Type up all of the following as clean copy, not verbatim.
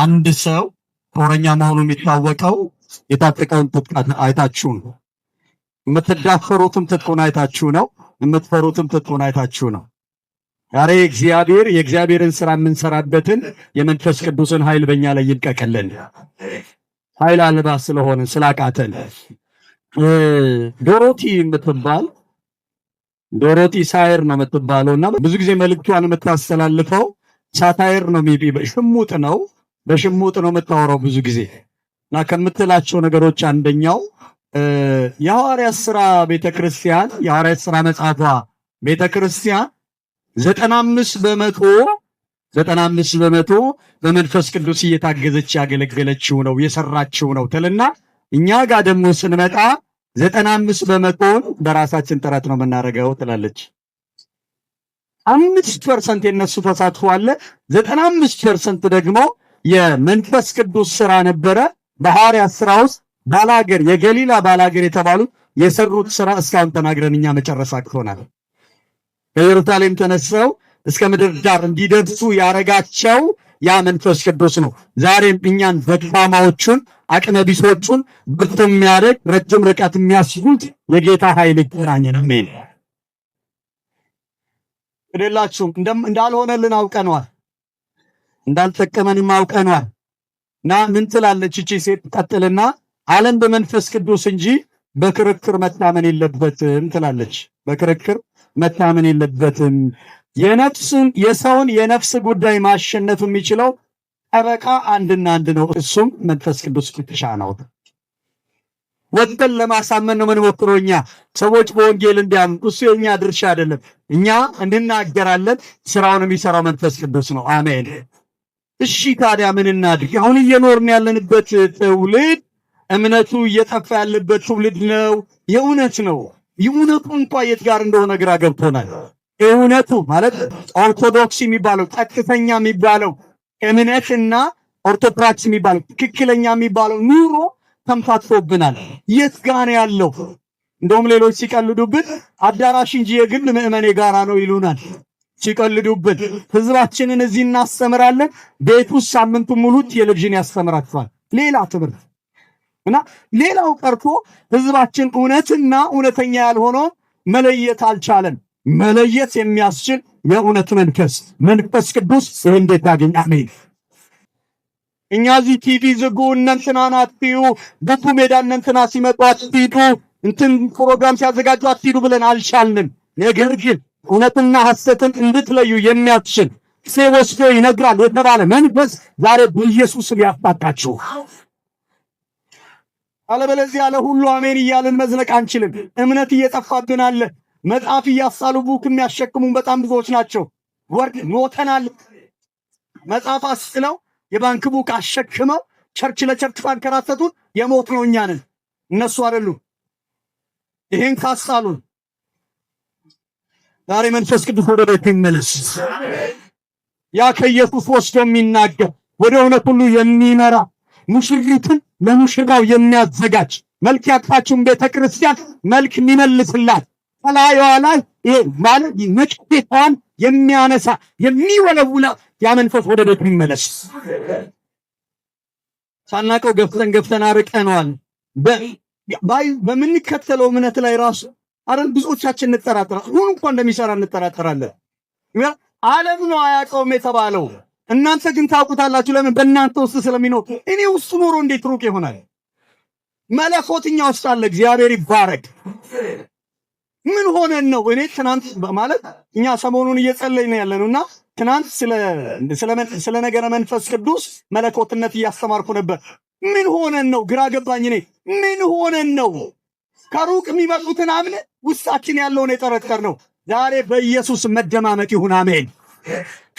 አንድ ሰው ጦረኛ መሆኑ የሚታወቀው የታጠቀውን ትጥቅ አይታችሁ ነው። የምትዳፈሩትም ትጥቁን አይታችሁ ነው። የምትፈሩትም ትጥቁን አይታችሁ ነው። ዛሬ የእግዚአብሔርን ስራ የምንሰራበትን የመንፈስ ቅዱስን ኃይል በእኛ ላይ ይልቀቅልን። ኃይል አልባ ስለሆንን ስላቃተን ዶሮቲ ሳይር ነው የምትባለውና ብዙ ጊዜ መልእክቷን የምታስተላልፈው ሳታይር ነው፣ ሽሙጥ ነው። በሽሙጥ ነው የምታወራው ብዙ ጊዜ እና ከምትላቸው ነገሮች አንደኛው የሐዋርያት ሥራ ቤተክርስቲያን የሐዋርያት ሥራ መጽሐፏ ቤተክርስቲያን 95 በመቶ በመንፈስ ቅዱስ እየታገዘች ያገለገለችው ነው የሰራችው ነው ትልና እኛ ጋር ደግሞ ስንመጣ 95 በመቶውን በራሳችን ጥረት ነው የምናደርገው ትላለች። 5% የነሱ ተሳትፎ አለ። 95% ደግሞ የመንፈስ ቅዱስ ስራ ነበረ። በሐዋርያት ሥራ ውስጥ ባላገር የገሊላ ባላገር የተባሉ የሰሩት ስራ እስካሁን ተናግረን እኛ መጨረስ አቅቶናል። ከኢየሩሳሌም ተነስተው እስከ ምድር ዳር እንዲደርሱ ያረጋቸው ያ መንፈስ ቅዱስ ነው። ዛሬም እኛን ደካማዎቹን አቅመ ቢሶቹን ብርቱ የሚያደርግ ረጅም ርቀት የሚያስጉት የጌታ ኃይል ይገናኘን። አሜን። እደላችሁም እንዳልሆነልን አውቀነዋል፣ እንዳልጠቀመንም አውቀነዋል። እና ምን ትላለች እቺ ሴት? ቀጥልና ዓለም በመንፈስ ቅዱስ እንጂ በክርክር መታመን የለበትም ትላለች። በክርክር መታመን የለበትም። የሰውን የነፍስ ጉዳይ ማሸነፍ የሚችለው ጠበቃ አንድና አንድ ነው፣ እሱም መንፈስ ቅዱስ ብቻ ነው። ወጥተን ለማሳመን ነው የምንሞክረው እኛ ሰዎች በወንጌል እንዲያምኑ። እሱ የኛ ድርሻ አይደለም። እኛ እንናገራለን፣ ስራውን የሚሰራው መንፈስ ቅዱስ ነው። አሜን። እሺ ታዲያ ምን እናድርግ? አሁን እየኖርን ያለንበት ትውልድ እምነቱ እየጠፋ ያለበት ትውልድ ነው። የእውነት ነው። የእውነቱ እንኳ የት ጋር እንደሆነ ግራ ገብቶናል። እውነቱ ማለት ኦርቶዶክስ የሚባለው ቀጥተኛ የሚባለው እምነትና ኦርቶፕራክስ የሚባለው ትክክለኛ የሚባለው ኑሮ ተምታትፎብናል። የት ጋር ያለው? እንደውም ሌሎች ሲቀልዱብን አዳራሽ እንጂ የግል ምዕመኔ ጋራ ነው ይሉናል። ሲቀልዱብን ህዝባችንን እዚህ እናስተምራለን፣ ቤት ውስጥ ሳምንቱን ሙሉ ቴሌቪዥን ያስተምራቸዋል ሌላ ትምህርት እና ሌላው ቀርቶ ህዝባችን እውነትና እውነተኛ ያልሆነው መለየት አልቻለን። መለየት የሚያስችል የእውነት መንፈስ ቅዱስ እንዴት ያገኝ? አሜን። እኛ እዚህ ቲቪ ዝጉ፣ እነንትናን አትዩ፣ ብዙ ሜዳ እነንትና ሲመጡ አትሂዱ፣ እንትን ፕሮግራም ሲያዘጋጁ አትሂዱ ብለን አልቻልንም። ነገር ግን እውነትና ሐሰትን እንድትለዩ የሚያስችል ሴ ወስዶ ይነግራል የተባለ መንፈስ ዛሬ በኢየሱስ ሊያፋታችሁ። አለበለዚያ ያለ ሁሉ አሜን እያልን መዝለቅ አንችልም። እምነት እየጠፋብን አለ። መጽሐፍ እያሳሉ ቡክ የሚያሸክሙን በጣም ብዙዎች ናቸው። ወርድ ሞተናል። መጽሐፍ አስጥለው የባንክ ቡክ አሸክመው ቸርች ለቸርች ባንከራተቱን የሞት ነው እኛ ነን፣ እነሱ አይደሉም። ይሄን ካሳሉን ዛሬ መንፈስ ቅዱስ ወደ ቤት ይመለስ። ያ ከኢየሱስ ወስዶ የሚናገር ወደ እውነት ሁሉ የሚመራ ሙሽሪትን ለሙሽራው የሚያዘጋጅ መልክ ያጥፋችሁን ቤተክርስቲያን መልክ የሚመልስላት ከላይዋ ላይ ይሄ ማለት መጭቴቷን የሚያነሳ የሚወለውላ ያ መንፈስ ወደ ቤት ይመለስ። ሳናቀው ገፍተን አርቀነዋል። በምንከተለው እምነት ላይ ራሱ አረን ብዙዎቻችን እንጠራጠራለን። ሁሉ እንኳን እንደሚሰራ እንጠራጠራለን። ዓለም ነው አያውቀውም የተባለው፣ እናንተ ግን ታውቁታላችሁ። ለምን? በእናንተ ውስጥ ስለሚኖር። እኔ ውስጥ ኖሮ እንዴት ሩቅ ይሆናል? መለኮትኛ ውስጥ አለ። እግዚአብሔር ይባረክ። ምን ሆነን ነው? እኔ ትናንት ማለት እኛ ሰሞኑን እየጸለይን ያለነውና ትናንት ስለ ነገረ መንፈስ ቅዱስ መለኮትነት እያስተማርኩ ነበር። ምን ሆነን ነው? ግራ ገባኝ። እኔ ምን ሆነን ነው? ከሩቅ የሚመጡትን አምነ ውስጣችን ያለውን የጠረጠር ነው። ዛሬ በኢየሱስ መደማመጥ ይሁን። አሜን።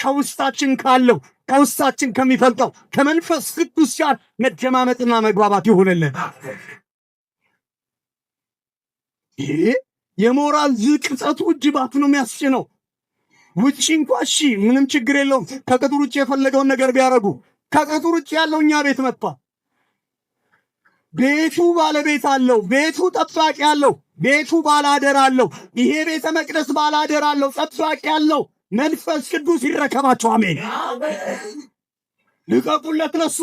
ከውስጣችን ካለው ከውስጣችን ከሚፈልቀው ከመንፈስ ቅዱስ ጋር መደማመጥና መግባባት ይሁንልን። ይሄ የሞራል ዝቅጠቱ እጅባት ነው የሚያስጭነው። ውጪ እንኳን እሺ ምንም ችግር የለውም። ከቅጥር ውጭ የፈለገውን ነገር ቢያረጉ፣ ከቅጥር ውጭ ያለው እኛ ቤት መጣ። ቤቱ ባለቤት አለው። ቤቱ ጠባቂ አለው። ቤቱ ባላደር አለው። ይሄ ቤተ መቅደስ ባላደር አለው፣ ጠባቂ አለው። መንፈስ ቅዱስ ይረከባቸው። አሜን። ልቀቁለት ለሱ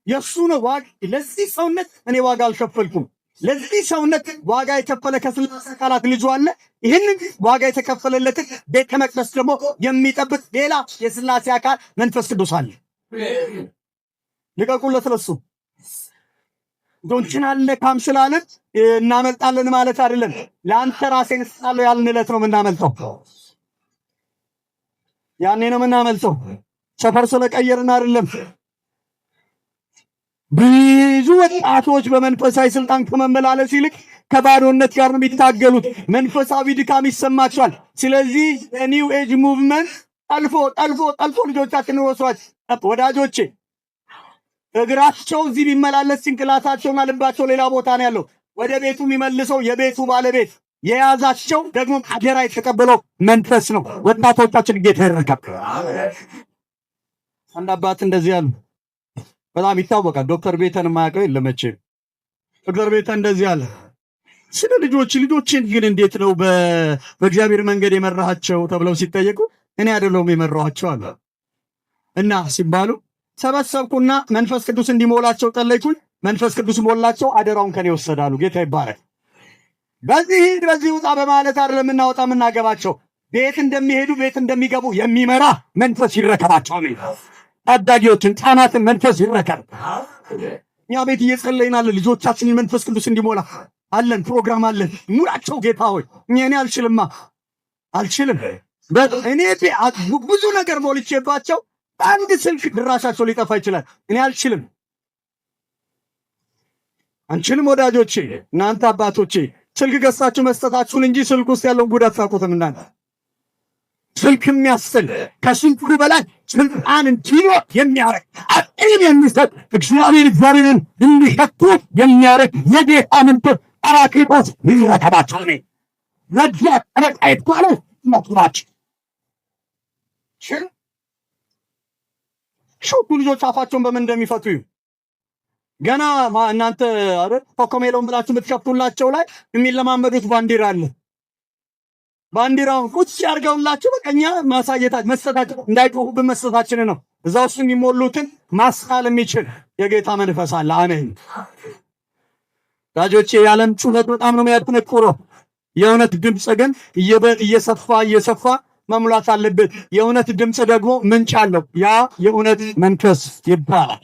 የሱ ነው ዋጋ። ለዚህ ሰውነት እኔ ዋጋ አልከፈልኩም። ለዚህ ሰውነት ዋጋ የከፈለ ከስላሴ አካላት ልጁ አለ። ይህንን ዋጋ የተከፈለለት ቤተ መቅደስ ደግሞ የሚጠብቅ ሌላ የስላሴ አካል መንፈስ ቅዱስ አለ። ልቀቁለት ለሱ። ዶንችን አለ ካም ስላለን እናመልጣለን ማለት አይደለም። ለአንተ ራሴን ስጣለሁ ያልን ዕለት ነው የምናመልጠው። ያኔ ነው የምናመልጠው። ሰፈር ስለቀየርን አይደለም። ብዙ ወጣቶች በመንፈሳዊ ስልጣን ከመመላለስ ይልቅ ከባዶነት ጋር ነው የሚታገሉት። መንፈሳዊ ድካም ይሰማቸዋል። ስለዚህ ኒው ኤጅ ሙቭመንት ጠልፎ ልጆቻችን ወስዋች ወዳጆቼ እግራቸው እዚህ ቢመላለስ ጭንቅላታቸውና ልባቸው ሌላ ቦታ ነው ያለው። ወደ ቤቱ የሚመልሰው የቤቱ ባለቤት የያዛቸው ደግሞ አደራ የተቀበለው መንፈስ ነው። ወጣቶቻችን ጌታ ይረከብ። አንድ አባት እንደዚህ ያሉ በጣም ይታወቃል። ዶክተር ቤተን የማያውቀው የለም መቼም። ዶክተር ቤተን እንደዚህ አለ ስለ ልጆችን ግን እንዴት ነው በእግዚአብሔር መንገድ የመራሃቸው ተብለው ሲጠየቁ እኔ አይደለሁም የመራኋቸው አለ እና ሲባሉ ሰበሰብኩና መንፈስ ቅዱስ እንዲሞላቸው ጠለይኩኝ። መንፈስ ቅዱስ ሞላቸው፣ አደራውን ከኔ ወሰዳሉ። ጌታ ይባረክ። በዚህ ውጣ በማለት አይደለም እናወጣ የምናገባቸው። ቤት እንደሚሄዱ ቤት እንደሚገቡ የሚመራ መንፈስ ይረከባቸው። ታዳጊዎችን ሕፃናትን መንፈስ ይረከብ። እኛ ቤት እየጸለይናለን ልጆቻችንን መንፈስ ቅዱስ እንዲሞላ አለን። ፕሮግራም አለን። ሙላቸው ጌታ ሆይ። እኔ አልችልም። እኔ ብዙ ነገር ሞልቼባቸው አንድ ስልክ ድራሻቸው ሊጠፋ ይችላል። እኔ አንችልም። ወዳጆቼ እናንተ አባቶቼ ስልክ ገዝታችሁ መስጠታችሁን እንጂ ስልክ ውስጥ ያለውን ጉዳት ሳቁትም እናንተ ስልክ የሚያስል ከስልኩ በላይ ስልጣን እንዲኖር የሚያረግ አቅም የሚሰጥ እግዚአብሔርን እንዲሸቱ የሚያረግ የጌታ መንፈስ ጰራቅሊጦስ ይረከባቸው። ረዳት ጠበቃ የተባለ መጥራች ሹቱ ልጆች አፋቸውን በምን እንደሚፈቱ እዩ። ገና እናንተ አይደል ኮኮሜሎን ብላችሁ የምትከፍቱላቸው ላይ የሚለማመዱት ባንዲራ አለ። ባንዲራውን ቁጭ ያርገውላችሁ በቀኛ ማሳየታችን መስጠታችን እንዳይጮሁብን መስጠታችን ነው። እዛ ውስጥ የሚሞሉትን ማስጣል የሚችል የጌታ መንፈስ አለ። አሜን። ዳጆቼ የዓለም ጩኸት በጣም ነው የሚያጠነቁረው። የእውነት ድምፅ ግን እየሰፋ መሙላት አለበት። የእውነት ድምፅ ደግሞ ምንጭ አለው። ያ የእውነት መንፈስ ይባላል።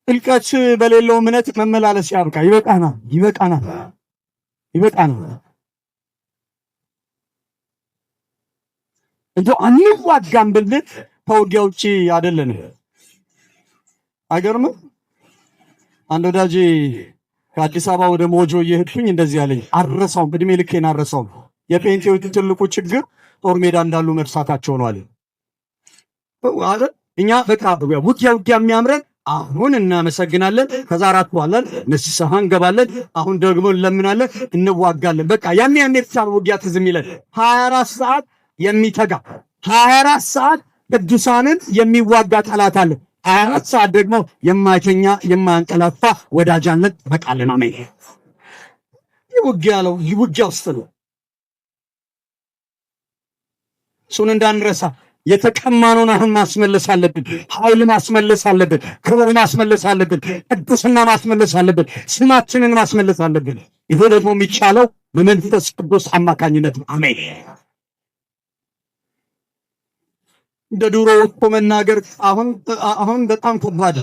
ጥልቀት በሌለው እምነት መመላለስ ያብቃ። ይበቃናል። እንቶ አንዋጋም ብንል ከውጊያ ውጭ አይደለን። አይገርምም? አንድ ወዳጄ ከአዲስ አበባ ወደ ሞጆ እየሄድኩኝ እንደዚህ አለኝ። አረሳውም፣ እድሜ ልኬን አረሳውም። የጴንጤዎች ትልቁ ችግር ጦር ሜዳ እንዳሉ መርሳታቸው ነው አለ። እኛ በቃ ውጊያ የሚያምረን አሁን እናመሰግናለን፣ ከዛ አራት በኋላ ንስሐ እንገባለን፣ አሁን ደግሞ እንለምናለን፣ እንዋጋለን። በቃ ያኔ ብቻ ውጊያ ትዝ የሚለን 24 ሰዓት የሚተጋ 24 ሰዓት ቅዱሳንን የሚዋጋ ጠላት አለ። 24 ሰዓት ደግሞ የማይተኛ የማያንቀላፋ ወዳጃነት በቃልና ነው። ውጊያ ውስጥ ነው። እሱን እንዳንረሳ የተቀማነውን አሁን ማስመለስ አለብን። ኃይል ማስመለስ አለብን። ክብር ማስመለስ አለብን። ቅዱስና ማስመለስ አለብን። ስማችንን ማስመለስ አለብን። ይሄ ደግሞ የሚቻለው በመንፈስ ቅዱስ አማካኝነት ነው። አሜን። እንደ ድሮ ወጥቶ መናገር አሁን በጣም ከባድ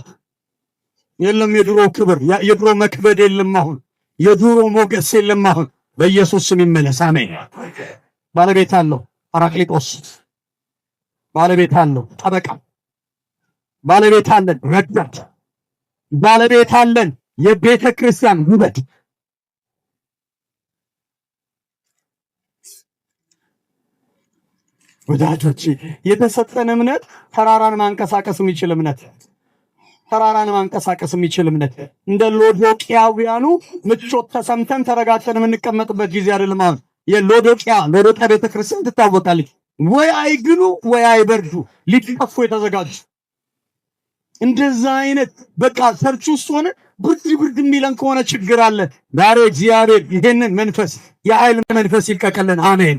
የለም። የድሮ ክብር የድሮ መክበድ የለም። አሁን የድሮ ሞገስ የለም። አሁን በኢየሱስ ስም ይመለስ። አሜን። ባለቤት አለው ጰራቅሊጦስ፣ ባለቤት አለው ጠበቃ፣ ባለቤት አለን ረዳት፣ ባለቤት አለን የቤተ ክርስቲያን ውበት። ወዳጆች የተሰጠን እምነት ተራራን ማንቀሳቀስ የሚችል እምነት እንደ ሎዶቅያውያኑ ምቾት ተሰምተን ተረጋግተን የምንቀመጥበት ጊዜ አይደለም። አሁን የሎዶቅያ ቤተክርስቲያን ትታወቃለች። ወይ አይግሉ ወይ አይበርዱ ሊጠፉ የተዘጋጁ እንደዛ አይነት በቃ ሰርች ውስጥ ሆነ ብርድ የሚለን ከሆነ ችግር አለ። ዛሬ እግዚአብሔር ይሄንን መንፈስ የኃይል መንፈስ ይልቀቀልን። አሜን።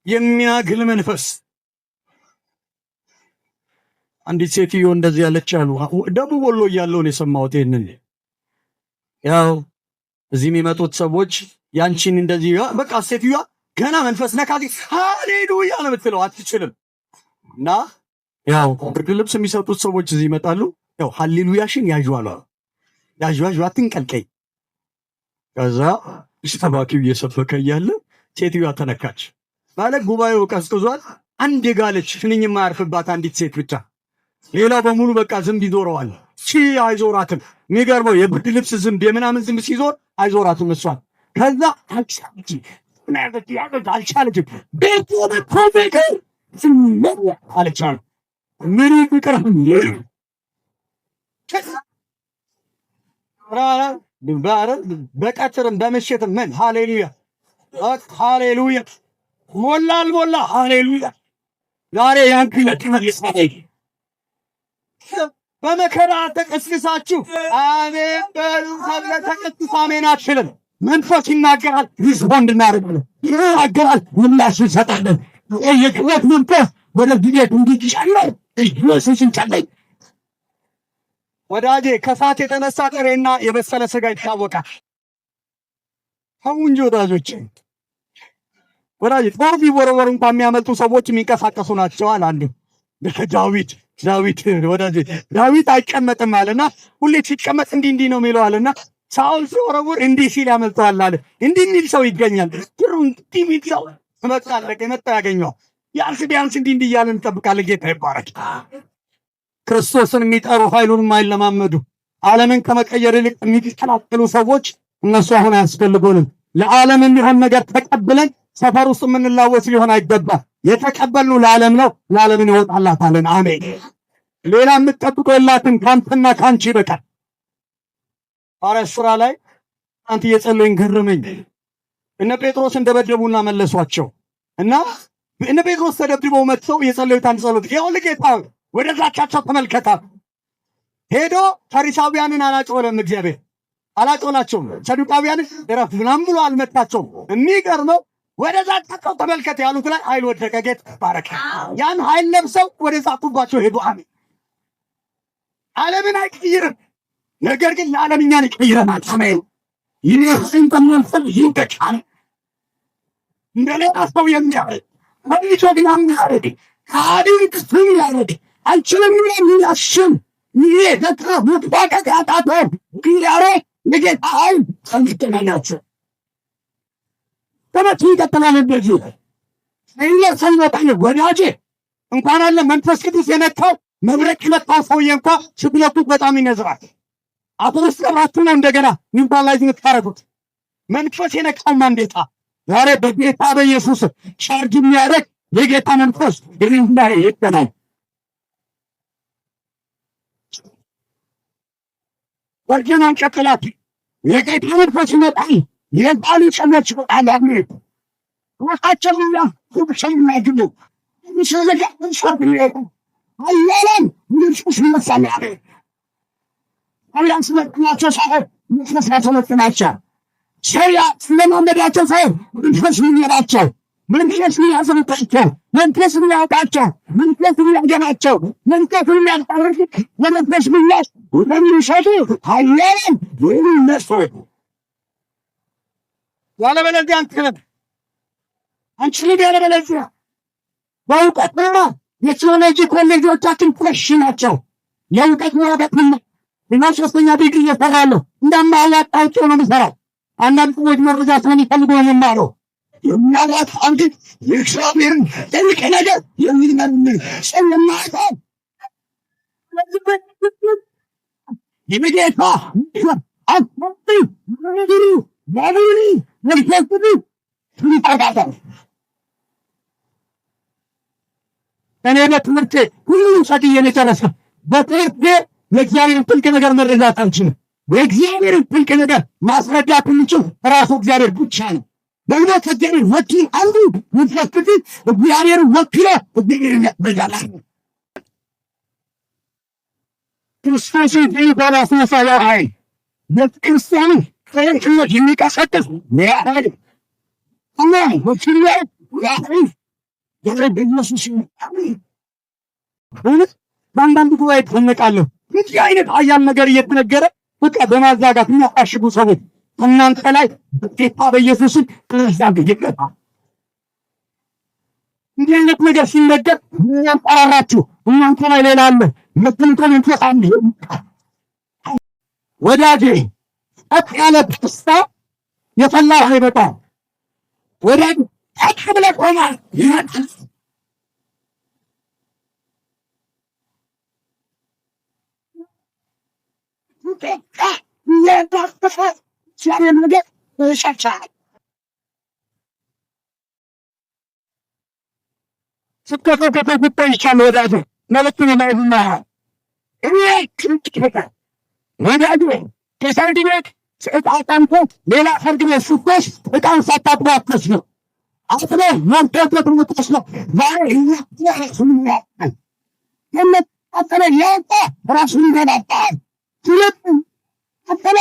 የሚያግል መንፈስ። አንዲት ሴትዮ እንደዚህ ያለች አሉ። ደቡብ ወሎ እያለሁ ነው የሰማሁት ይሄንን። ያው እዚህ የሚመጡት ሰዎች ያንቺን እንደዚህ በቃ ሴትዮዋ ገና መንፈስ ነካቲ ሃሌሉያ ነው የምትለው፣ አትችልም። እና ያው ብርድ ልብስ የሚሰጡት ሰዎች እዚህ ይመጣሉ። ያው ሃሌሉያሽን ያዡ አሉ። ያዡ አትንቀልቀይ። ከዛ ሰባኪው እየሰበከ እያለ ሴትዮዋ ተነካች ማለት ጉባኤው ቀዝቅዟል። አንድ የጋለች ትንኝ የማያርፍባት አንዲት ሴት ብቻ፣ ሌላ በሙሉ በቃ ዝንብ ይዞረዋል። አይዞራትም። የሚገርመው የብርድ ልብስ ዝንብ የምናምን ዝንብ ሲዞር አይዞራትም እሷን። ከዛ አልቻለችም። ቤት ኮሚክር አለቻሉ። ምን ፍቅር በቀትርም በምሽትም ምን ሃሌሉያ ሃሌሉያ ሞላ አልሞላ ሃሌሉያ። ዛሬ ያንክለት በመከራ ተቀስቅሳችሁ አሜን በሉ ተብለ ተቀስቅስ አሜን አትችልም። መንፈስ ይናገራል፣ ሪስፖንድ እናደርጋለን። ይናገራል፣ ምላሽ እንሰጣለን። የቅበት መንፈስ ወደ ግቤት እንዲጨለይ ኢየሱስን ጨለይ። ወዳጄ ከሳት የተነሳ ጥሬና የበሰለ ስጋ ይታወቃል። ተው እንጂ ወዳጆች፣ ወዳጅ ጦር ቢወረወር እንኳን የሚያመልጡ ሰዎች የሚንቀሳቀሱ ናቸዋል። አንዱ ዳዊት ወዳጅ ዳዊት አይቀመጥም አለና ሁሌ ሲቀመጥ እንዲህ ነው የሚለው አለና ሳውል ሲወረውር እንዲህ ሲል ያመልጠዋል አለ። እንዲህ የሚል ሰው ይገኛል። እንዲህ የሚል ሰው መጣ ያገኘዋል። ቢያንስ እንዲህ እያለን እንጠብቃለን። ጌታ ይባረክ። ክርስቶስን የሚጠሩ ኃይሉን የማይለማመዱ ዓለምን ከመቀየር ይልቅ የሚቀላቀሉ ሰዎች እነሱ አሁን አያስፈልጉንም። ለዓለም የሚሆን ነገር ተቀብለን ሰፈር ውስጥ የምንላወስ ሊሆን አይገባም። የተቀበልነው ለዓለም ነው፣ ለዓለምን ይወጣላታለን። አሜን። ሌላ የምትጠብቀው የላትም ካንተና ካንቺ በቀር። ሐዋርያት ሥራ ላይ አንተ እየጸለይን ገረመኝ። እነ ጴጥሮስ እንደበደቡና መለሷቸው እና እነ ጴጥሮስ ተደብድበው መጥተው የጸለዩት አንድ ጸሎት ይኸውልህ ጌታ ወደ ዛቻቸው ተመልከታ። ሄዶ ፈሪሳውያንን አላጮለም፣ እግዚአብሔር አላጮላቸውም። ሰዱቃውያንን እረፍ ምናምን ብሎ አልመታቸውም። የሚገርመው ወደ ዛቻቸው ተመልከት ያሉት ላይ ኃይል ወደቀ። ጌታ ባረከ። ያን ኃይል ለብሰው ወደ ዛቱባቸው ሄዱ። አሜን። ዓለምን አይቀይርም፣ ነገር ግን ለዓለም እኛን ይቀይረናል። አሜን። ይህን ተመልሰል ይንቀጫል እንደሌላ ሰው የሚያረግ ወዲቶ ቢያምናረግ ካዲት ፍሪላረግ አልችልም የሚላሽም ይሄ ተካ ሙትባቀቅ አጣቶ ቢያረ ለጌታ ኃይል ተንስተናናቸው ተመት ይቀጥላል። እንደዚህ ሰይጣን ወዳጄ እንኳን አለ መንፈስ ቅዱስ የነካው መብረቅ የመታው ሰውዬ እንኳ ሽብለቱ በጣም ይነዝራል። አቶስ ቀራችሁ ነው እንደገና ኒውትራላይዚንግ ታረጉት። መንፈስ የነካው ማንዴታ ዛሬ በጌታ በኢየሱስ ቻርጅ የሚያደርግ የጌታ መንፈስ ይህን ላይ ይገናል። ወርጀናን ቀጥላት የጌታ መንፈስ ይመጣል። የቃሉ ጨመች አላሚ ወጣቸውና ሁብሸና ግሉ ስለዚህ ሰብለ አላለም ምንጭስ መሰለህ አላስ መጥናቸው ሳይሆን መስራታቸው መጥናቸው ሸሪዓ ስለማመዳቸው ሳይሆን መንፈስ የሚያራቸው መንፈስ የሚያዘምታቸው መንፈስ የሚያውቃቸው መንፈስ የሚያገናቸው መንፈስ የሚያጣርቅ ለመንፈስ ምላሽ ወደሚሰጡ አላለም ይነሱ ያለበለዚያ አንችልም ያለበለዚያ በእውቀትና የቴዎሎጂ ኮሌጆቻችን ፍረሽ ናቸው። የእውቀት መረበትና እና ሶስተኛ ዲግሪ እየሰራለሁ እንደማያጣቸው ነው የምሰራው። አንዳንድ ሰዎች መረጃ ስለሚፈልጉ ነው የማለው። የሚያዋት አንድ የእግዚአብሔርን ጥልቅ ነገር የሚመርምር ስለማታ የመጌታ አጥቢ ምድሩ ባሉኒ መልከቱ ይታጋታል። እኔ በትምህርቴ ሁሉም ሰድዬ ነው የጨረስኩት። በትምህርቴ የእግዚአብሔርን ጥልቅ ነገር መረዳት አልችልም። የእግዚአብሔርን ጥልቅ ነገር ማስረዳት የምችል ራሱ እግዚአብሔር ብቻ ነው። ደግሞ ከእግዚአብሔር ወኪል አንዱ መንፈስ ቅዱስ እግዚአብሔርን ወኪሎ እግዚአብሔርን ያስረዳል። ክርስቶስን በራሱ መሳያ ኃይል ቤተክርስቲያንን ከየትኞች የሚቀሰቅስ ያህል እና ወኪል ያህል ኢየሱስ እውነት በአንዳንድ ጉባኤ ትነቃለሁ። እንዲህ አይነት ኃያል ነገር እየተነገረ በቃ በማዛጋት የሚያቃሽጉ ሰዎች እናንተ ላይ በጌታ በኢየሱስም ትእዛዝ ይገባል። እንዲህ አይነት ነገር ሲነገር እኛም ጠራራችሁ እናንተ ላይ ሌላ አለ መተንተን እንፈጣን ወዳጄ ጠቅ ያለ ፖስታ የፈላ አይበጣም። ወዳጅ ጠቅ ብለህ ቆመህ ይመጣል። ሌላ ፍርድ ቤት ስትወስ ዕቃውን ሳታጥባበስ ነው። አጥበ መንጠበት ምትስ ነው። ዛሬ የምታጠለ ያወጣ ራሱን ይገናጣል። ሁለቱም አጠለ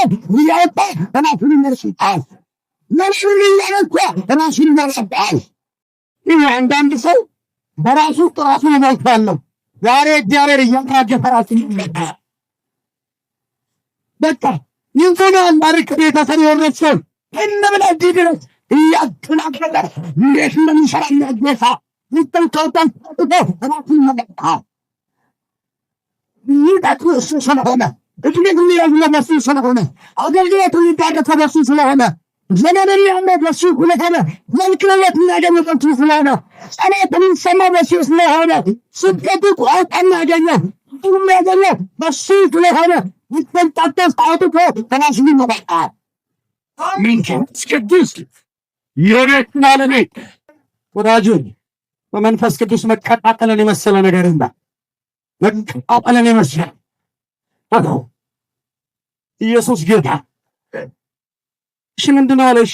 ያወጣ ራሱን ይመርሱታል። ነፍሱን እያነኳ ራሱን ይመርሱታል። ይህ አንዳንድ ሰው በራሱ ራሱን ይመልካለሁ። ዛሬ እግዚአብሔር እያራገፈ ራሱን ይመልካል። በቃ ይንፈናል ማርክ ቤተሰብ የወረሰው እነምን እዚህ ድረስ እያትናገረ እንዴት እንደሚሰራ የሚያጌሳ ይጠንቀውጠን ራሱን ይመልካል። ይጠቱ እሱ ስለሆነ እድሜት የሚያዝለ በሱ ስለሆነ አገልግሎቱ የሚዳረሰ በሱ ስለሆነ ዘመንን ያለ በሱ ስለሆነ መልክለት የሚያገኘ በሱ ስለሆነ ጸሎት የሚሰማ በሱ ስለሆነ ስብከቱ ቋንቋ የሚያገኘው የሚያገኘው በሱ ስለሆነ ይተንጣጠፍ አውጥቶ ራሱን ይመልካል። መንፈስ ቅዱስ የቤት ባለቤት ወዳጆች በመንፈስ ቅዱስ መቀጣጠልን የመሰለ ነገር እንዳ መቀጣጠልን የመሰለ ኢየሱስ ጌታ። እሺ ምንድነው አለ? እሺ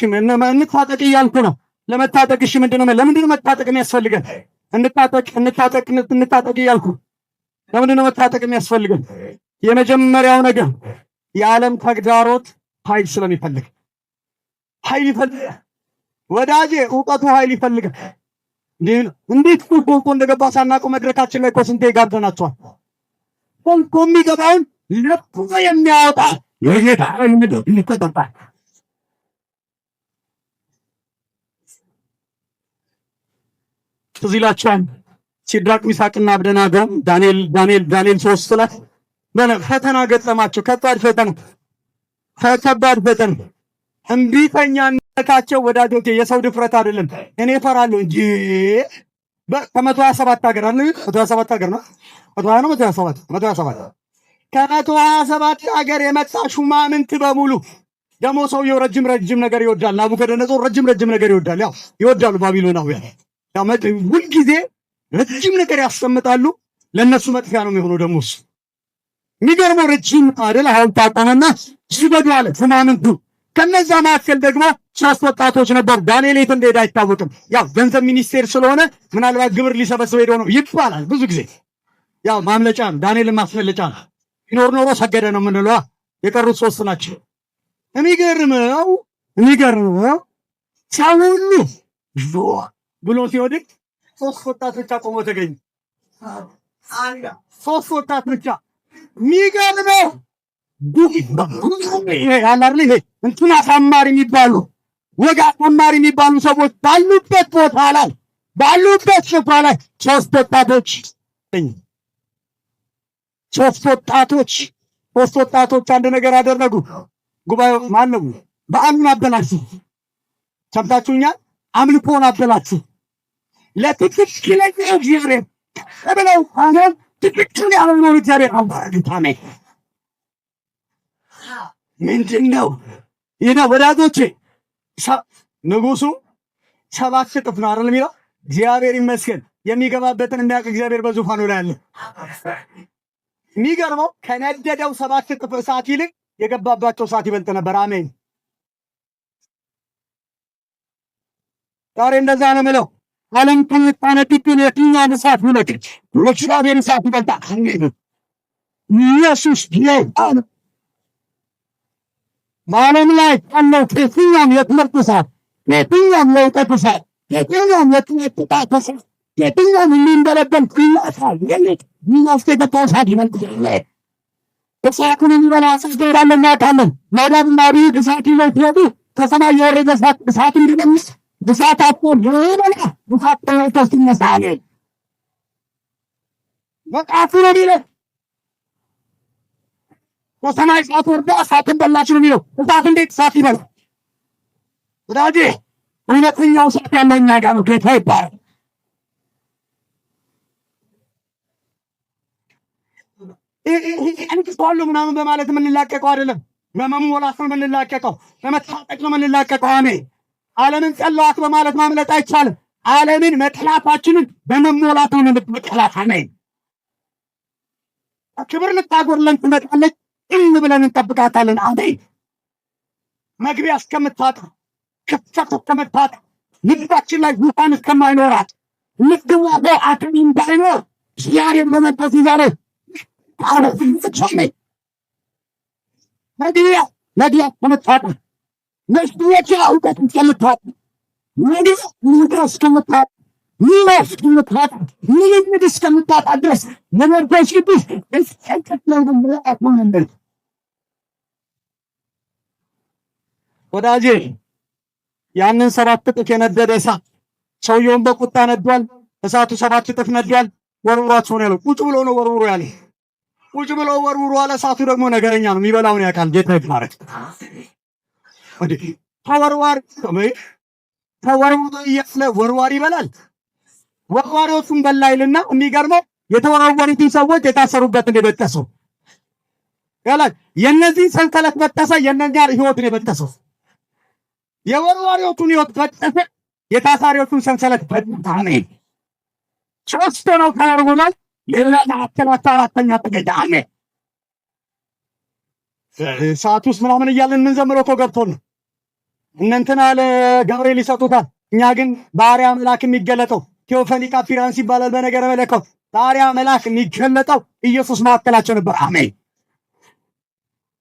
እንታጠቅ እያልኩ ነው። ለመታጠቅ እሺ ምንድነው? ለምንድነው መታጠቅ የሚያስፈልገን? እንታጠቅ እያልኩ ለምንድነው መታጠቅ የሚያስፈልገን? የመጀመሪያው ነገር የዓለም ተግዳሮት ኃይል ስለሚፈልግ ኃይል ይፈልጋል። ወዳጄ እውቀቱ ኃይል ይፈልጋል። እንዴት ኮልኮ እንደገባ ሳናውቀው መድረካችን ላይ እኮ ስንቴ ጋብዘናቸዋል። ኮልኮ የሚገባውን ለብቶ የሚያወጣ የጌታ ምድር ይተጠጣል። ትዝ ይላችኋል ሲድራቅ ሚሳቅና አብደናጎ ዳንኤል 3 ላይ ፈተና ገጠማቸው። ከባድ ፈተና እምቢተኛነታቸው ወዳጆቼ የሰው ድፍረት አይደለም። እኔ እፈራለሁ እንጂ ከ127 ሀገር አለ 127 ሀገር ነው 127 ከ127 ሀገር የመጣ ሹማምንት በሙሉ ደግሞ ሰውየው ረጅም ነገር ይወዳል። ናቡከደነጾር ረጅም ነገር ይወዳል። ያው ይወዳሉ ባቢሎናውያን። ያው ሁልጊዜ ረጅም ነገር ያስቀምጣሉ። ለነሱ መጥፊያ ነው የሚሆነው። ደግሞ እሱ የሚገርመው ረጅም አይደል አሁን ሲበዱ አለ ሹማምንቱ። ከነዛ መካከል ደግሞ 3 ወጣቶች ነበሩ። ዳንኤል የት እንደሄደ አይታወቅም። ያው ገንዘብ ሚኒስቴር ስለሆነ ምናልባት ግብር ሊሰበስብ ሄዶ ነው ይባላል። ብዙ ጊዜ ያው ማምለጫ ነው፣ ዳንኤልን ማስመለጫ ነው። ቢኖር ኖሮ ሰገደ ነው የምንለው። የቀሩት 3 ናቸው። የሚገርመው ሰው ሁሉ ብሎ ሲወድቅ 3 ወጣት ብቻ ቆሞ ተገኙ። 3 ወጣት ብቻ። የሚገርመው እንትን አሳማሪ የሚባሉ ወግ አሳማሪ የሚባሉ ሰዎች ባሉበት ቦታ ላይ ስፍራ ላይ 3 ወጣቶች አንድ ነገር አደረጉ። ጉባኤው ማነው? በዓሉን አበላሹ። ሰምታችሁኛል? አምልኮን አበላሹ። ለትክክለኛ እግዚአብሔር ብለው አሁን ትክክል ያልሆነ እግዚአብሔር አባታሜ ምንድን ነው ይህ? ወዳጆቼ ንጉሱ 7 እጥፍ ነው አይደል የሚለው? እግዚአብሔር ይመስገን የሚገባበትን የሚያውቅ እግዚአብሔር በዙፋኑ ላይ አለ። የሚገርመው ከነደደው 7 እጥፍ እሳት ይልቅ የገባባቸው እሳት ይበልጥ ነበር። አሜን። ዛሬ እንደዛ ነው የምለው። ዓለም ከምታነድብን የትኛውን እሳት ይልቅ የእግዚአብሔር እሳት ይበልጣል። ኢየሱስ ጌታ ነው። በዓለም ላይ ካለው የትኛውም የትምህርት እሳት፣ የትኛውም የእውቀት እሳት፣ የትኛውም የትምህርት እሳት የትኛውም የሚንበለበል ይላሳል የለት ይናፍተ ተጣሳት ይመልከለ እሳቱን የሚበላ እሳት ይወርዳል እናውቃለን። መዳብና ቢድ እሳት ይዘው ሲወጡ ከሰማይ የወረደ እሳት እንዲደምስ እሳት አጥቶ ይበላ እሳት ተነስቶ ሲነሳል መቃፉ ነው የሚለው ከሰማይ እሳት ወርዶ እሳትን በላች ነው የሚለው። እሳት እንዴት እሳት ይበላል? ወዳጄ እውነተኛው እሳት ያለው እኛ ጋር ነው። ጌታ ይባላል። አንክስቷል ምናምን በማለት የምንላቀቀው አይደለም። በመሞላት ነው የምንላቀቀው፣ በመታጠቅ ነው የምንላቀቀው። አሜን። ዓለምን ጸለዋት በማለት ማምለጥ አይቻልም። ዓለምን መጥላታችንን በመሞላት ነው የምንጠላት። አሜን። ክብር ልታጎርለን ትመጣለች፣ እም ብለን እንጠብቃታለን። አሜን። መግቢያ እስከምታጣ ክፍተት እስከምታጣ ልባችን ላይ ዙፋን እስከማይኖራት ልግዋ በአክም እንዳይኖር ዛሬም በመንፈስ ይዛለ ነዲያ እስከምታጣ መስሎቻ እውቀት እስከምታጣ ነዲያ ንግራ እስከምታጣ ሚላስ እስከምታጣ ንግድ እስከምታጣ ድረስ ለመንፈስ ቅዱስ እስከተለው ምልአት መንደር ወዳጄ ያንን 7 እጥፍ የነደደ እሳት ሰውየውን በቁጣ ነዷል። እሳቱ 7 እጥፍ ነዷል። ወርውሯቸው ነው ያለው። ቁጭ ብሎ ነው ወርውሮ ያለ። ቁጭ ብሎ ወርውሮ አለ። እሳቱ ደግሞ ነገረኛ ነው፣ የሚበላውን ያውቃል። ጌታ ይባረክ። ተወርዋሪ እያለ ወርዋሪ ይበላል። ወርዋሪዎቹን በላ ይልና የሚገርመው የተወረወሩትን ሰዎች የታሰሩበትን የበጠሰው ያላል። የነዚህ ሰንሰለት በጠሰ፣ የነኛ ህይወትን የበጠሰው የወርዋሪዎቹን ህይወት በጠሰ፣ የታሳሪዎቹን ሰንሰለት በጠሰ። አሜን። ሶስት ነው ተርጉማል። አራተኛ ተገኘ። አሜን። ሰዓት ውስጥ ምናምን እያለን የምንዘምረው እኮ ገብቶን ነው። እነንትና ለገብርኤል ይሰጡታል። እኛ ግን ባሪያ መልአክ የሚገለጠው ቴዎፈኒክ አፒራንስ ይባላል። በነገረ መለኮት ባሪያ መልአክ የሚገለጠው ኢየሱስ መካከላቸው ነበር። አሜን።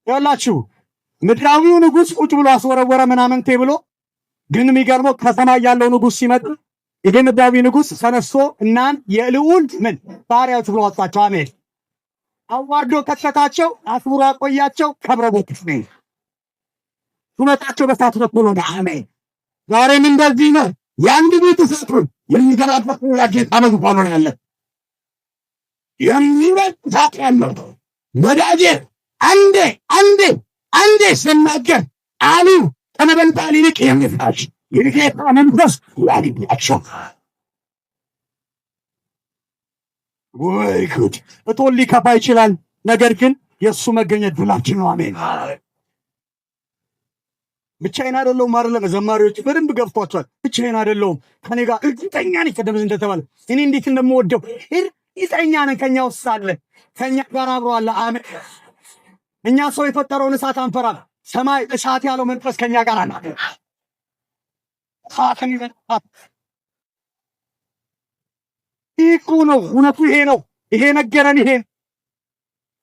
ይኸውላችሁ ምድራዊው ንጉሥ ቁጭ ብሎ አስወረወረ ምናምንቴ ብሎ፣ ግን የሚገርመው ከሰማይ ያለው ንጉሥ ሲመጣ ይሄ ምድራዊ ንጉሥ ተነስቶ እናን የልዑል ምን ባሪያዎች ብሎ ወጣቸው። አሜን። አዋርዶ ከተታቸው፣ አስቡሮ አቆያቸው። ከብረ ቦት ነው ሹመታቸው በሳት በኩል ሆነ። አሜን። ዛሬም እንደዚህ ነው። የአንድ ቤት እሳቱን የሚገራበት ጌታ መዝባሉ ያለ የሚበልጥ እሳት ያለው ወዳጄ አንዴ ስናገር አሉ ከነበልባል ይልቅ የሚፈራሽ የጌታ መንፈስ ያድናቸው። ወይ ጉድ! እቶን ሊከፋ ይችላል፣ ነገር ግን የእሱ መገኘት ድላችን ነው። አሜን። ብቻዬን አይደለሁም አይደለም። ዘማሪዎች በደንብ ገብቷቸዋል። ብቻዬን አይደለሁም፣ ከኔ ጋር እርግጠኛ ነኝ። ቀደም እንደተባለ እኔ እንዴት እንደምወደው እርግጠኛ ነኝ። ከኛ ውስጥ አለ፣ ከኛ ጋር አብሮ አለ። አሜን። እኛ ሰው የፈጠረውን እሳት አንፈራም። ሰማይ እሳት ያለው መንፈስ ከኛ ጋር አለ። እሳትን ይበልጣል። ይህ ነው እውነቱ። ይሄ ነው፣ ይሄ ነገረን። ይሄ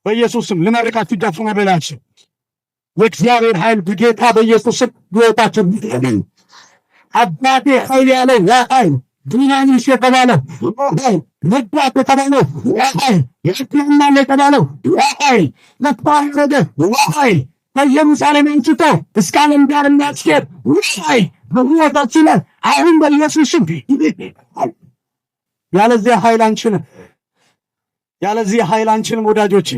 በኢየሱስም ልመርቃችሁ እጃችሁን አበላችሁ። የእግዚአብሔር ኃይል በጌታ በኢየሱስም ሕይወታችን ይሁን። አባቴ ኃይል ያለው ያ ኃይል ዲናሚስ የተባለው መግባት የተባለው ያ ኃይል የእስልምና የተባለው ያ ኃይል ለተዋረደ ያ ኃይል ከኢየሩሳሌም አንስቶ እስከ ዓለም ጋር የሚያስኬድ ያ ኃይል በሕይወታችን ላይ አሁን በኢየሱስም ያለዚህ ኃይል አንችልም። ያለዚህ ኃይል አንችልም ወዳጆቼ።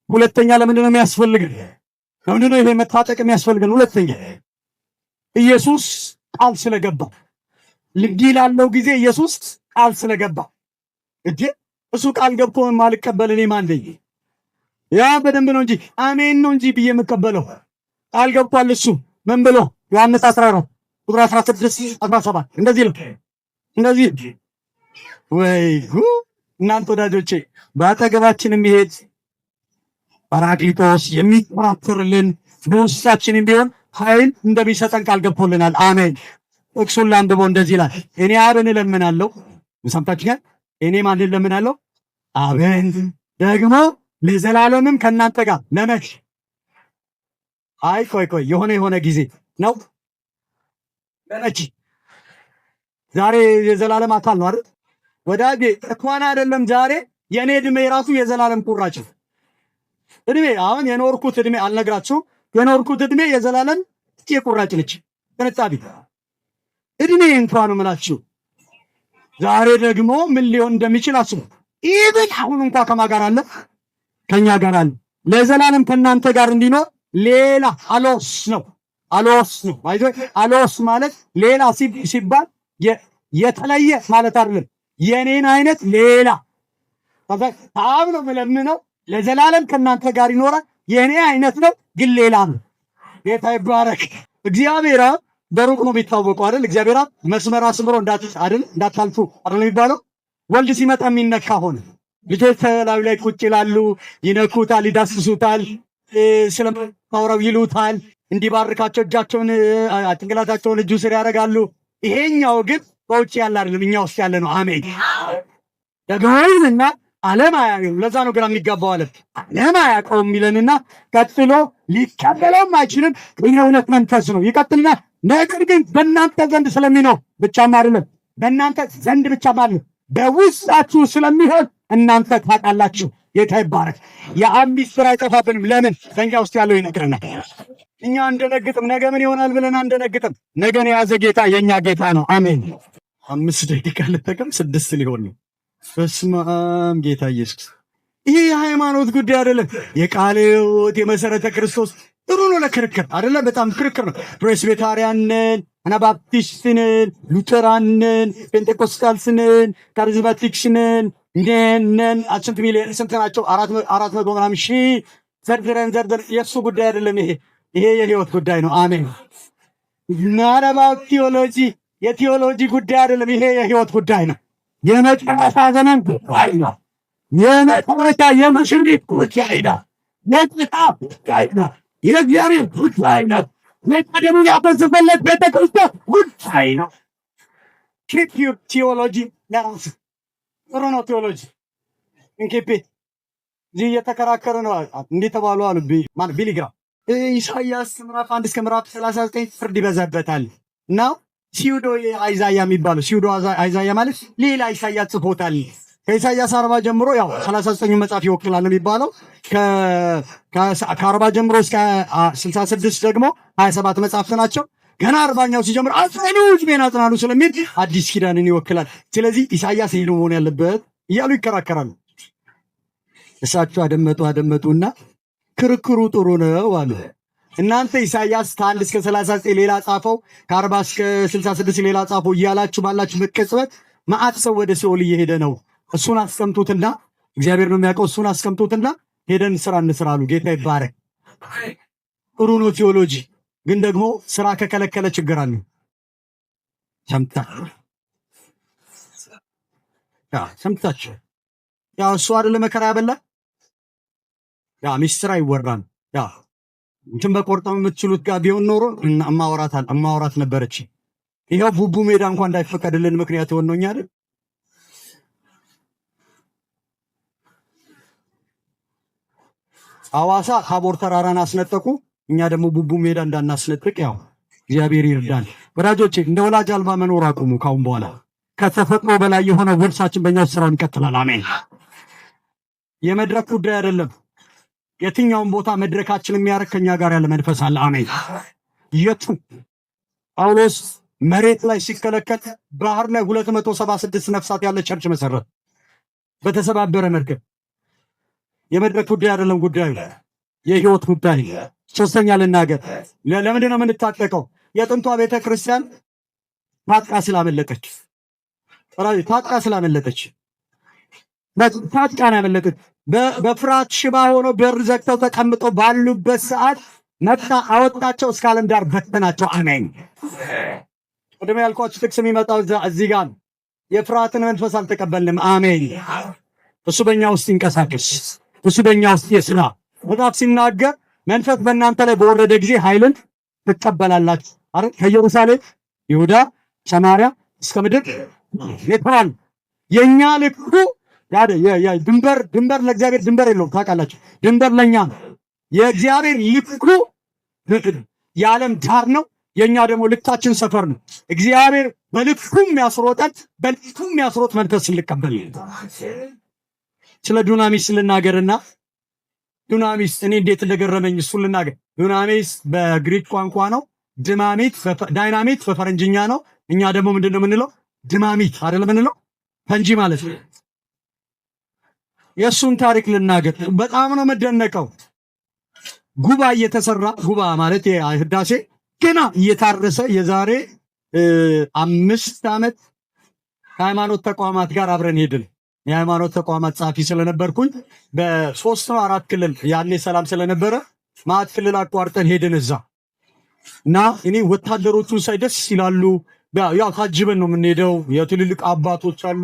ሁለተኛ ለምንድን ነው የሚያስፈልገን? ለምንድን ነው ይሄ መታጠቅ የሚያስፈልገን? ሁለተኛ ኢየሱስ ቃል ስለገባ ልግዲ ላለው ጊዜ ኢየሱስ ቃል ስለገባ እጄ እሱ ቃል ገብቶ ማልቀበል እኔ ማን ነኝ? ያ በደንብ ነው እንጂ አሜን ነው እንጂ ብዬ የምቀበለው ቃል ገብቷል። እሱ ምን ብሎ ዮሐንስ 14 ቁጥር 16 17 እንደዚህ ነው። እንደዚህ ወይ እናንተ ወዳጆቼ በአጠገባችን የሚሄድ ጳራቅሊጦስ የሚቆራቆርልን በውስጣችንም ቢሆን ኃይል እንደሚሰጠን ቃል ገብቶልናል። አሜን። ጥቅሱን ላንብቦ እንደዚህ ይላል። እኔ አብን እለምናለሁ። ሰምታችኋል። እኔ ማን እለምናለሁ? አብን ደግሞ ለዘላለምም ከእናንተ ጋር ለመሽ አይ ቆይ የሆነ ጊዜ ነው ለመች ዛሬ የዘላለም አካል ነው አይደል? ወዳጄ እንኳን አይደለም ዛሬ የኔ እድሜ ራሱ የዘላለም ቁራጭ እድሜ አሁን የኖርኩት እድሜ አልነግራችሁ የኖርኩት እድሜ የዘላለም ቁራጭ ነች። ቅንጣቢ እድሜ እንኳን ምላችሁ ዛሬ ደግሞ ምን ሊሆን እንደሚችል አስቡ። ኢቭን አሁን እንኳን ከማጋር አለ ከኛ ጋር አለ ለዘላለም ከናንተ ጋር እንዲኖር ሌላ አሎስ ነው። አሎስ ነው አሎስ ማለት ሌላ ሲባል የተለየ ማለት አይደለም። የኔን አይነት ሌላ አብ ነው የምለምነው ለዘላለም ከናንተ ጋር ይኖራል። የኔ አይነት ነው ግን ሌላ ነው። ጌታ ይባረክ። እግዚአብሔር በሩቅ ነው የሚታወቀው አይደል? እግዚአብሔር መስመር አስምሮ እንዳታልፉ አይደል የሚባለው? ወልድ ሲመጣ የሚነካ ሆነ። ልጆች ላዩ ላይ ቁጭ ይላሉ፣ ይነኩታል፣ ይዳስሱታል፣ ስለማውራው ይሉታል፣ እንዲባርካቸው እጃቸውን ጭንቅላታቸውን እጁ ስር ያደርጋሉ። ይሄኛው ግን በውጭ ያለ አይደለም፣ እኛ ውስጥ ያለ ነው። አሜን። ደግሞና ዓለም አያየው። ለዛ ነው ግራ የሚጋባው። ዓለም አያውቀውም የሚለንና ቀጥሎ ሊቀበለውም አይችልም። የእውነት መንፈስ ነው። ይቀጥልና ነገር ግን በእናንተ ዘንድ ስለሚኖር ብቻም አይደለም፣ በእናንተ ዘንድ ብቻም አይደለም፣ በውስጣችሁ ስለሚሆን እናንተ ታውቃላችሁ። ጌታ ይባረክ። የአብ ምስጢር አይጠፋብንም። ለምን? በእኛ ውስጥ ያለው ይነግረናል። እኛ እንደነግጥም ነገ ምን ይሆናል ብለን እንደነግጥም። ነገን የያዘ ጌታ የእኛ ጌታ ነው። አሜን። 5 ደቂቃ ልጠቀም 6 ሊሆን ነው። በስመ አብ ጌታ ኢየሱስ። ይህ የሃይማኖት ጉዳይ አይደለም። የቃለ ሕይወት የመሰረተ ክርስቶስ ጥሩ ነው ለክርክር አይደለም። በጣም ክርክር ነው። ፕሬስቤታሪያንን፣ አናባፕቲስትንን፣ ሉተራንን፣ ፔንቴኮስታልስንን፣ ካሪዝማቲክስንን እንደነን ስንት ሚሊዮን ስንት ናቸው? 400 ምናምን ሺህ ዘርዝረን የእሱ ጉዳይ አይደለም። ይሄ የህይወት ጉዳይ ነው። አሜን። ናረባው ቴዎሎጂ የቴዎሎጂ ጉዳይ አይደለም። ይሄ የህይወት ጉዳይ ነው። የመጨረሻ ዘመን ጉዳይ ነው። የመጨረሻ የምሽሪት ጉዳይ ነው። የጥጣፍ ጉዳይ ነው። የእግዚአብሔር ጉዳይ ነው። ለቀደሙ ያፈስፈለት ቤተክርስቲያን ጉዳይ ነው። ኪፕ ዩር ቴዎሎጂ ለራስ ጥሩ ነው። ቴዎሎጂ እንኬፔ እዚህ እየተከራከረ ነው። እንዴት ተባሉ አሉ ቢሊግራም ኢሳያስ ምዕራፍ 1 እስከ ምዕራፍ 39 ፍርድ ይበዛበታል እና ሲውዶ አይዛያ የሚባለው ሲውዶ አይዛያ ማለት ሌላ ኢሳያስ ጽፎታል። ከኢሳያስ 40 ጀምሮ ያው 39 መጽሐፍ ይወክላል የሚባለው ከ40 ጀምሮ እስከ 66 ደግሞ 27 መጽሐፍት ናቸው። ገና 40ኛው ሲጀምር አጽኑ ሕዝቤን አጽናኑ ስለሚል አዲስ ኪዳንን ይወክላል። ስለዚህ ኢሳያስ ይሄ ነው መሆን ያለበት እያሉ ይከራከራሉ። እሳቸው አደመጡና ክርክሩ ጥሩ ነው አሉ። እናንተ ኢሳያስ ከ1 እስከ 39 ሌላ ጻፈው፣ ከ40 እስከ 66 ሌላ ጻፈው እያላችሁ ባላችሁ መቀጽበት መዓት ሰው ወደ ሲኦል እየሄደ ነው። እሱን አስቀምጡትና እግዚአብሔር ነው የሚያውቀው። እሱን አስቀምጡትና ሄደን ስራ እንስራ አሉ። ጌታ ይባረክ። ጥሩ ነው ቴዎሎጂ፣ ግን ደግሞ ስራ ከከለከለ ችግር አለ። ሰምታችሁ ያው እሱ አይደለ መከራ ያበላ ያ ሚስጥር አይወራም። ያ እንትን በቆርጠም የምትችሉት ጋር ቢሆን ኖሮ እማወራት ነበረች። ይሄው ቡቡ ሜዳ እንኳን እንዳይፈቀድልን ምክንያት የሆነኛ አይደል? ሐዋሳ ታቦር ተራራን አስነጠቁ። እኛ ደግሞ ቡቡ ሜዳ እንዳናስነጥቅ ያው እግዚአብሔር ይርዳል። ወዳጆቼ እንደ ወላጅ አልባ መኖር አቁሙ። ካሁን በኋላ ከተፈጥሮ በላይ የሆነ ወርሳችን በእኛ ስራውን ይቀጥላል። አሜን። የመድረክ ጉዳይ አይደለም። የትኛውን ቦታ መድረካችን የሚያደርግ ከኛ ጋር ያለ መንፈስ አለ። አሜን። የቱ ጳውሎስ መሬት ላይ ሲከለከል ባህር ላይ 276 ነፍሳት ያለ ቸርች መሰረት በተሰባበረ መርከብ። የመድረክ ጉዳይ አይደለም። ጉዳዩ የህይወት ጉዳይ። ሶስተኛ ልናገር። ለምንድን ነው የምንታጠቀው? የጥንቷ ቤተክርስቲያን ታጥቃ ስላመለጠች ታጥቃ ነው ያመለጠች። በፍርሃት ሽባ ሆኖ በር ዘግተው ተቀምጠው ባሉበት ሰዓት መጣ አወጣቸው፣ እስከ ዓለም ዳር በተናቸው። አሜን። ቅድም ያልኳችሁ ጥቅስ የሚመጣው እዚህ ጋር ነው። የፍርሃትን መንፈስ አልተቀበልንም። አሜን። እሱ በእኛ ውስጥ ይንቀሳቀስ፣ እሱ በእኛ ውስጥ ይስራ። መጽሐፍ ሲናገር መንፈስ በእናንተ ላይ በወረደ ጊዜ ኃይልን ትቀበላላችሁ አይደል? ከኢየሩሳሌም ይሁዳ፣ ሰማርያ እስከ ምድር የተባለ የኛ ልኩ ድንበር ለእግዚአብሔር ድንበር የለውም። ታውቃላችሁ፣ ድንበር ለኛ ነው። የእግዚአብሔር ልኩ የዓለም ዳር ነው። የኛ ደግሞ ልካችን ሰፈር ነው። እግዚአብሔር በልኩም ያስሮጠት በልኩም ያስሮጥ መንፈስ ልቀበል። ስለ ዱናሚስ ልናገርና ዱናሚስ እኔ እንዴት እንደገረመኝ እሱ ልናገር። ዱናሚስ በግሪክ ቋንቋ ነው። ዳይናሚት በፈረንጅኛ ነው። እኛ ደግሞ ምንድነው የምንለው? ድማሚት አይደለም የምንለው? ፈንጂ ማለት ነው። የእሱን ታሪክ ልናገር። በጣም ነው መደነቀው። ጉባ እየተሰራ ጉባ ማለት ህዳሴ ገና እየታረሰ የዛሬ 5 ዓመት ከሃይማኖት ተቋማት ጋር አብረን ሄድን። የሃይማኖት ተቋማት ጻፊ ስለነበርኩኝ በ3 ነው 4 ክልል ያኔ ሰላም ስለነበረ ማት ክልል አቋርጠን ሄድን እዛ እና እኔ ወታደሮቹን ሳይ ደስ ይላሉ። ያው ታጅበን ነው የምንሄደው። የትልልቅ አባቶች አሉ፣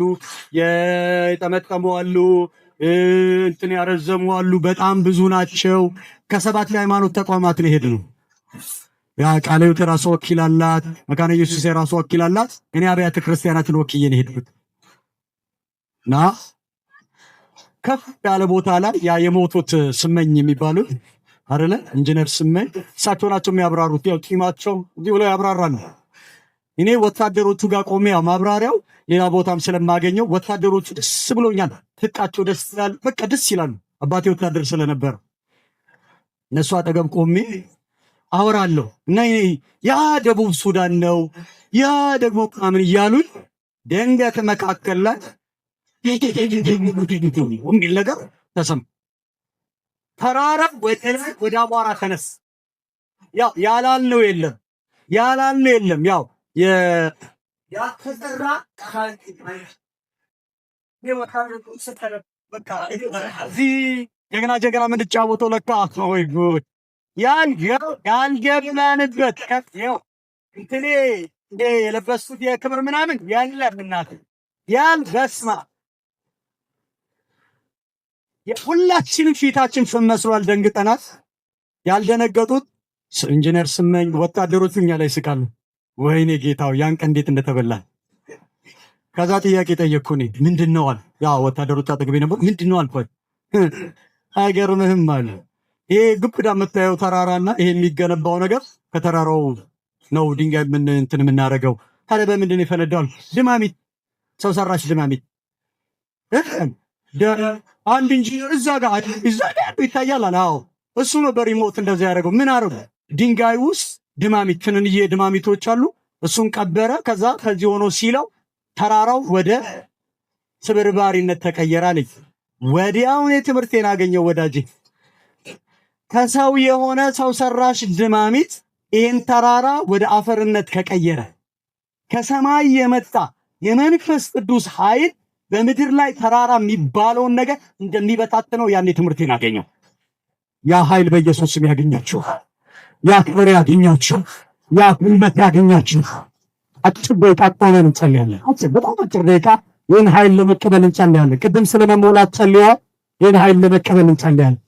የጠመጠሙ አሉ፣ እንትን ያረዘሙ አሉ። በጣም ብዙ ናቸው። ከ7 የሃይማኖት ተቋማት ነው ሄድነው። ያ ቃለ ሕይወት የራሱ ወኪል አላት፣ መካነ ኢየሱስ የራሱ ወኪል አላት። እኔ አብያተ ክርስቲያናትን ወክዬ ነው ሄድኩት እና ከፍ ያለ ቦታ ላይ ያ የሞቱት ስመኝ የሚባሉት አይደለ ኢንጂነር ስመኝ እሳቸው ናቸው የሚያብራሩት። ያው ቂማቸው እንዲህ ብለው ያብራራሉ። እኔ ወታደሮቹ ጋር ቆሜ ያው ማብራሪያው ሌላ ቦታም ስለማገኘው ወታደሮቹ ደስ ብሎኛል። ፍቃቸው ደስ ይላል። በቃ ደስ ይላሉ። አባቴ ወታደር ስለነበረ እነሱ አጠገብ ቆሜ አወራለሁ እና ያ ደቡብ ሱዳን ነው ያ ደግሞ ምን እያሉኝ ደንገት መካከል ላይ የሚል ነገር ተሰማ። ተራራ ወደ አቧራ ተነስ። ያው ያላልነው የለም ያው ያተሰራ ጀግና የምንጫወተው ለካ ወይ ጉድ ያልገባንበት እንትኔ እንደ የለበሱት የክብር ምናምን ያለምናት በስማ ሁላችንም ፊታችን ፍም መስሏል። ደንግጠናት ያልደነገጡት ኢንጂነር ስመኝ ወታደሮቹ እኛ ላይ ስቃሉ። ወይኔ ጌታው ያን ቀን እንዴት እንደተበላል። ከዛ ጥያቄ ጠየቅኩኝ። ምንድነው አለ። ያ ወታደሮቹ አጠገቤ ነበር። ምንድነው አልኳት። አይገርምህም አለ። ይሄ ግብዳ የምታየው ተራራና ይሄ የሚገነባው ነገር ከተራራው ነው ድንጋይ እንትን የምናደርገው። ታዲያ በምንድን ነው የፈነዳው? ድማሚት፣ ሰው ሰራሽ ድማሚት። አንድ ኢንጂነር እዛ ጋር ይታያል አለ። አዎ እሱ ነው በሪሞት እንደዚህ ያደረገው። ምን አደረጉ? ድንጋይ ውስጥ ድማሚት፣ ትንንዬ ድማሚቶች አሉ። እሱን ቀበረ። ከዛ ከዚህ ሆኖ ሲለው ተራራው ወደ ስብርባሪነት ተቀየረ አለኝ። ወዲያውኑ ትምህርቴን አገኘው ወዳጄ። ከሰው የሆነ ሰው ሰራሽ ድማሚት ይህን ተራራ ወደ አፈርነት ከቀየረ ከሰማይ የመጣ የመንፈስ ቅዱስ ኃይል በምድር ላይ ተራራ የሚባለውን ነገር እንደሚበታትነው ያኔ ትምህርቴን አገኘው። ያ ኃይል በኢየሱስ ስም ያገኛችሁ፣ ያ ክብር ያገኛችሁ፣ ያ ጉልበት ያገኛችሁ። አጭር ደቂቃ ቆመን እንጸልያለን። በጣም አጭር ደቂቃ ይህን ኃይል ለመቀበል እንጸልያለን። ቅድም ስለመሞላት ጸልያ ይህን ኃይል ለመቀበል እንጸልያለን።